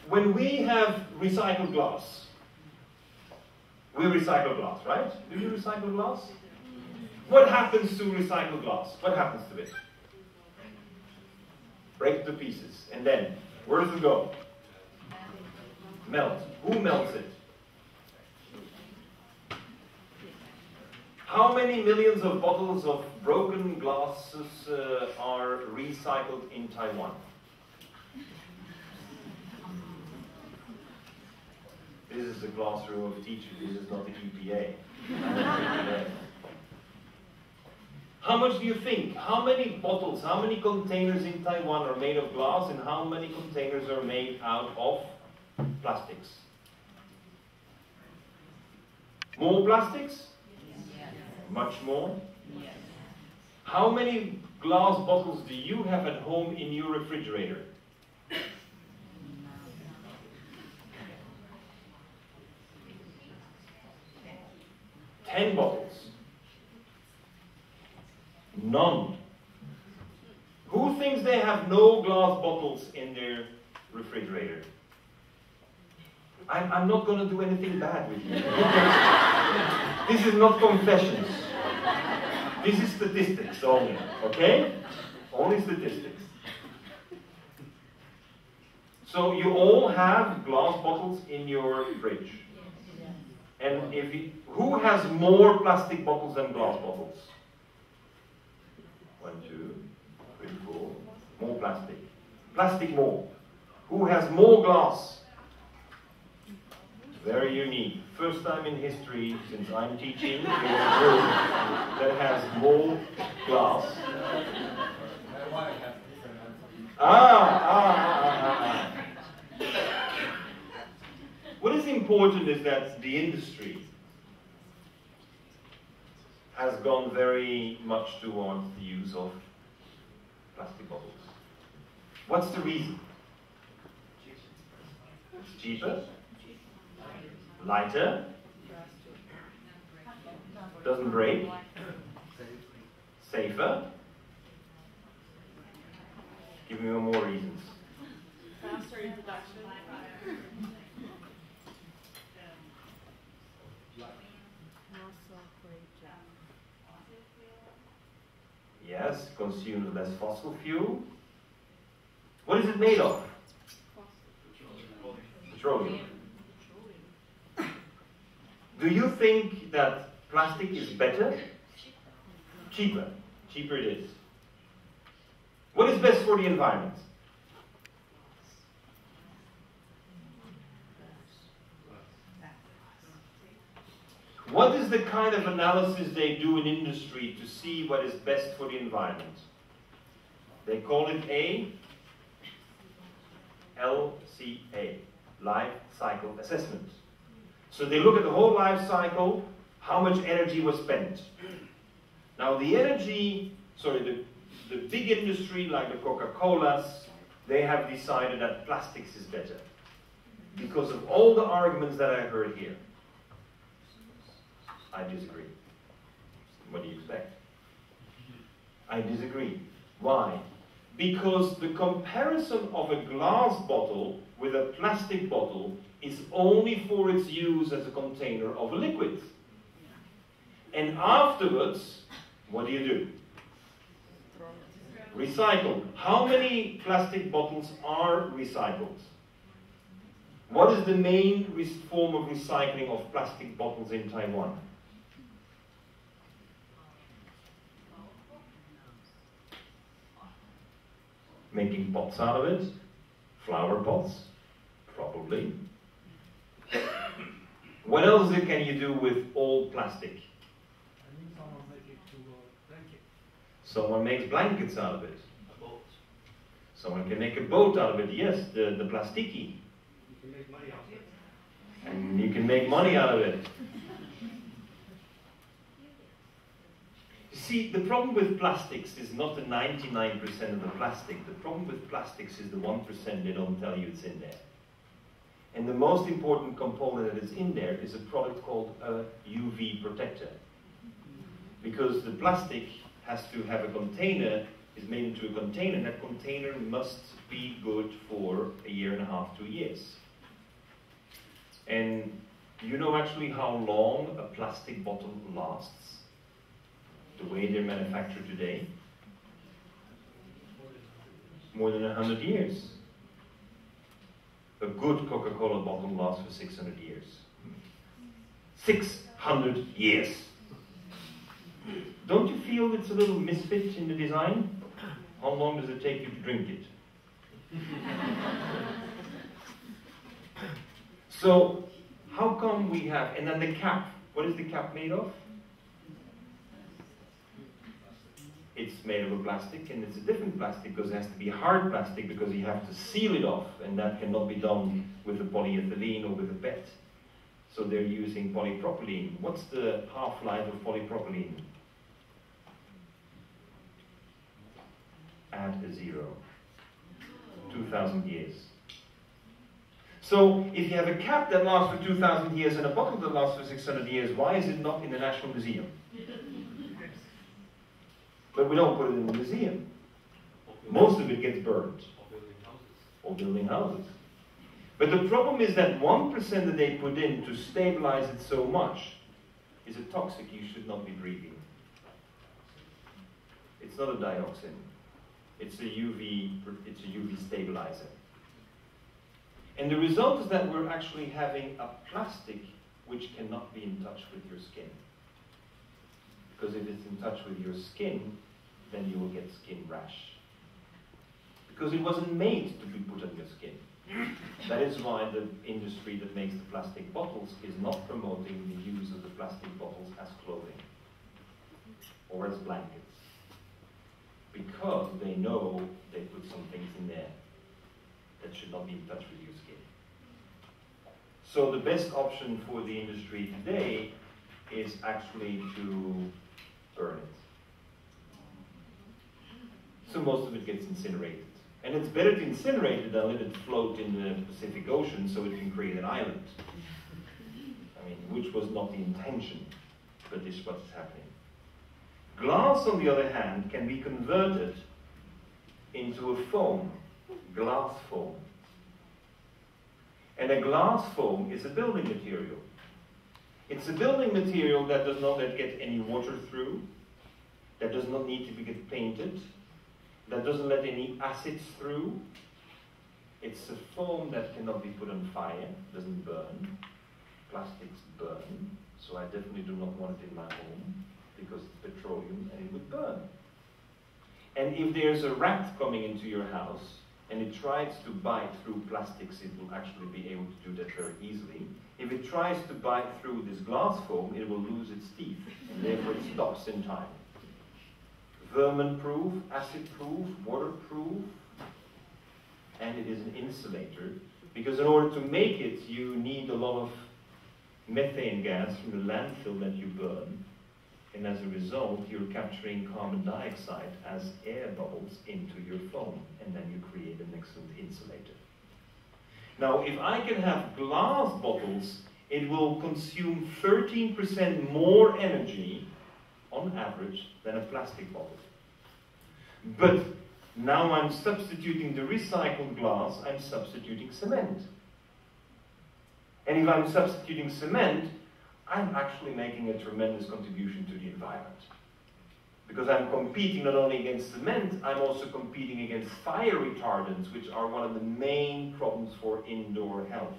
when we have recycled glass, we recycle glass, right? Do you recycle glass? What happens to recycled glass? What happens to it? Break it to pieces. And then, where does it go? Melt. Who melts it? How many millions of bottles of broken glasses are recycled in Taiwan? This is the classroom of teachers, this is not the EPA. How much do you think? How many bottles, how many containers in Taiwan are made of glass and how many containers are made out of plastics? More plastics? Yes. Much more? Yes. How many glass bottles do you have at home in your refrigerator? 10 bottles. None. Who thinks they have no glass bottles in their refrigerator? I'm not going to do anything bad with you. This is not confessions. This is statistics only, okay? Only statistics. So you all have glass bottles in your fridge. And who has more plastic bottles than glass bottles? 1, 2, 3, 4. More plastic. Plastic more. Who has more glass? Very unique. First time in history, since I'm teaching, in a group that has more glass. What is important is that the industry has gone very much towards the use of plastic bottles. What's the reason? It's cheaper, lighter, doesn't break, safer. Give me more reasons. Faster in production. Yes, consumes less fossil fuel. What is it made of? Petroleum. Do you think that plastic is better? Cheaper. Cheaper it is. What is best for the environment? What is the kind of analysis they do in industry to see what is best for the environment? They call it a LCA, Life Cycle Assessment. So they look at the whole life cycle, how much energy was spent. Now the big industry like the Coca-Colas, they have decided that plastics is better because of all the arguments that I heard here. I disagree. What do you expect? I disagree. Why? Because the comparison of a glass bottle with a plastic bottle is only for its use as a container of a liquid. And afterwards, what do? Recycle. How many plastic bottles are recycled? What is the main form of recycling of plastic bottles in Taiwan? Making pots out of it, flower pots, probably. What else can you do with all plastic? Someone makes blankets out of it. A boat. Someone can make a boat out of it, yes, the plastiki. You can make money out of it. And you can make money out of it. See, the problem with plastics is not the 99% of the plastic. The problem with plastics is the 1% they don't tell you it's in there. And the most important component that is in there is a product called a UV protector. Because the plastic has to have a container is made into a container, and that container must be good for 1.5 years, 2 years. And do you know actually how long a plastic bottle lasts? The way they're manufactured today? More than 100 years. A good Coca-Cola bottle lasts for 600 years. 600 years! Don't you feel it's a little misfit in the design? How long does it take you to drink it? So, how come we have, and then the cap, what is the cap made of? It's made of a plastic, and it's a different plastic because it has to be hard plastic because you have to seal it off, and that cannot be done with a polyethylene or with a PET. So they're using polypropylene. What's the half-life of polypropylene? Add a 0. 2,000 years. So, if you have a cap that lasts for 2,000 years and a bottle that lasts for 600 years, why is it not in the National Museum? But we don't put it in the museum. Most of it gets burned. Or building houses. But the problem is that 1% that they put in to stabilize it so much is a toxic you should not be breathing. It's not a dioxin. It's a UV stabilizer. And the result is that we're actually having a plastic which cannot be in touch with your skin. Because if it's in touch with your skin, then you will get skin rash. Because it wasn't made to be put on your skin. That is why the industry that makes the plastic bottles is not promoting the use of the plastic bottles as clothing or as blankets. Because they know they put some things in there that should not be in touch with your skin. So the best option for the industry today is actually to burn it. So most of it gets incinerated. And it's better to incinerate it than let it float in the Pacific Ocean so it can create an island. I mean, which was not the intention, but is what's happening. Glass, on the other hand, can be converted into a foam, glass foam. And a glass foam is a building material. It's a building material that does not get any water through, that does not need to get painted, that doesn't let any acids through. It's a foam that cannot be put on fire, doesn't burn. Plastics burn, so I definitely do not want it in my home because it's petroleum and it would burn. And if there's a rat coming into your house and it tries to bite through plastics, it will actually be able to do that very easily. If it tries to bite through this glass foam, it will lose its teeth, and therefore it stops in time. Vermin-proof, acid-proof, waterproof, and it is an insulator, because in order to make it, you need a lot of methane gas from the landfill that you burn, and as a result, you're capturing carbon dioxide as air bubbles into your foam, and then you create an excellent insulator. Now, if I can have glass bottles, it will consume 13% more energy on average than a plastic bottle. But now I'm substituting the recycled glass, I'm substituting cement. And if I'm substituting cement, I'm actually making a tremendous contribution to the environment. Because I'm competing not only against cement, I'm also competing against fire retardants, which are one of the main problems for indoor health.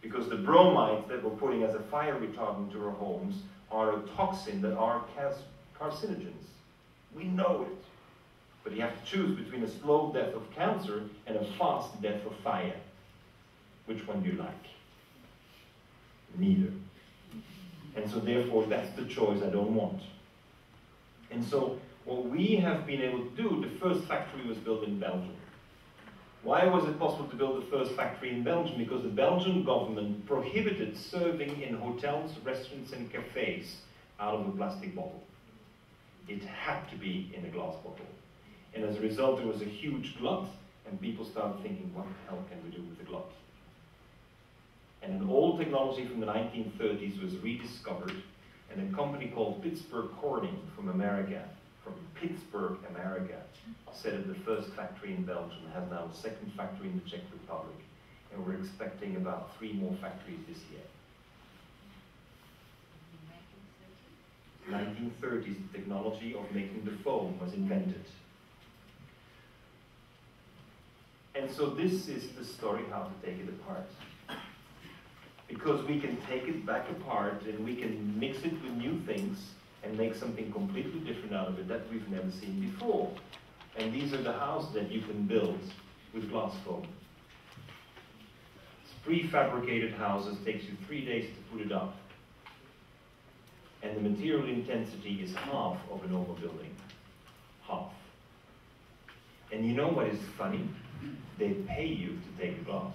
Because the bromides that we're putting as a fire retardant to our homes are a toxin that are carcinogens. We know it. But you have to choose between a slow death of cancer and a fast death of fire. Which one do you like? Neither. And so therefore, that's the choice I don't want. And so, what we have been able to do, the first factory was built in Belgium. Why was it possible to build the first factory in Belgium? Because the Belgian government prohibited serving in hotels, restaurants, and cafes out of a plastic bottle. It had to be in a glass bottle. And as a result, there was a huge glut, and people started thinking, what the hell can we do with the glut? And an old technology from the 1930s was rediscovered, and a company called Pittsburgh Corning from America from Pittsburgh, America, set up the first factory in Belgium, has now the second factory in the Czech Republic, and we're expecting about 3 more factories this year. 1930s, the technology of making the foam was invented. And so this is the story how to take it apart. Because we can take it back apart and we can mix it with new things and make something completely different out of it that we've never seen before. And these are the houses that you can build with glass foam. Prefabricated houses takes you 3 days to put it up. And the material intensity is half of a normal building. Half. And you know what is funny? They pay you to take the glass.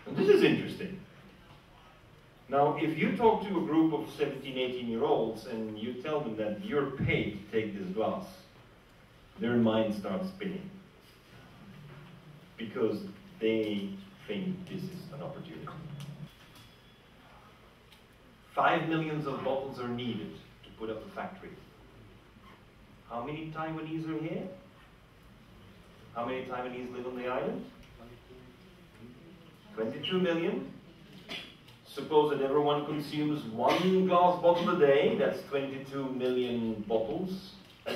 And this is interesting. Now, if you talk to a group of 17, 18-year-olds and you tell them that you're paid to take this glass, their mind starts spinning. Because they think this is an opportunity. 5 million bottles are needed to put up a factory. How many Taiwanese are here? How many Taiwanese live on the island? 22 million. Suppose that everyone consumes 1 glass bottle a day, that's 22 million bottles a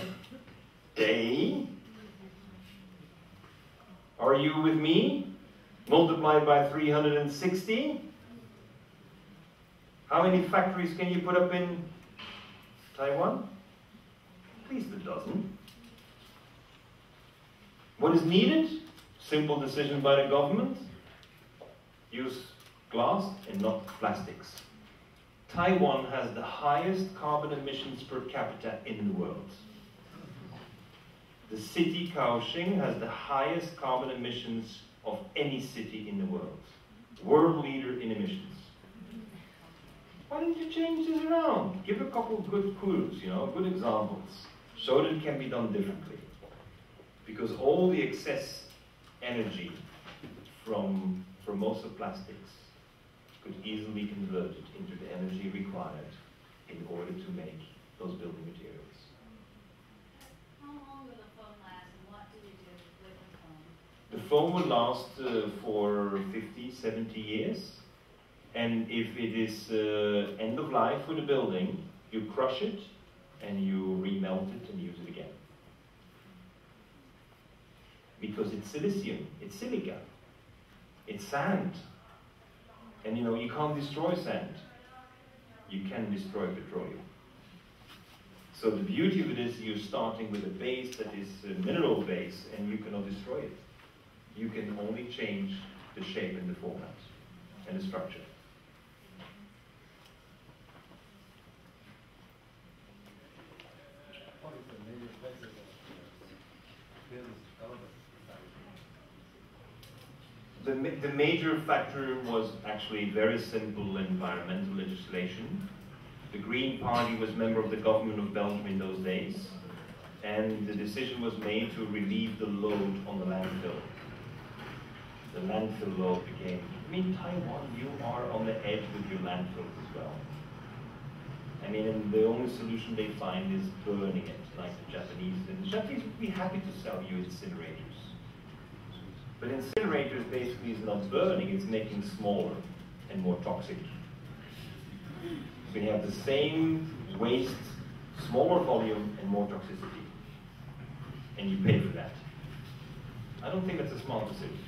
day. Are you with me? Multiplied by 360. How many factories can you put up in Taiwan? At least a dozen. What is needed? Simple decision by the government. Use glass and not plastics. Taiwan has the highest carbon emissions per capita in the world. The city Kaohsiung has the highest carbon emissions of any city in the world. World leader in emissions. Why don't you change this around? Give a couple of good clues, good examples. So that it can be done differently. Because all the excess energy from most of plastics could easily be converted into the energy required in order to make those building materials. How long will the foam last and what do you do with the foam? The foam will last for 50, 70 years. And if it is end of life for the building, you crush it and you remelt it and use it again. Because it's silicium, it's silica, it's sand. And you can't destroy sand. You can destroy petroleum. So the beauty of it is you're starting with a base that is a mineral base and you cannot destroy it. You can only change the shape and the format and the structure. What is the major factor that builds development? The major factor was actually very simple environmental legislation. The Green Party was member of the government of Belgium in those days, and the decision was made to relieve the load on the landfill. The landfill load became, Taiwan, you are on the edge with your landfills as well. And the only solution they find is burning it, like the Japanese. And the Japanese would be happy to sell you incinerators. But incinerators basically is not burning, it's making smaller and more toxic. So you have the same waste, smaller volume and more toxicity. And you pay for that. I don't think that's a smart decision.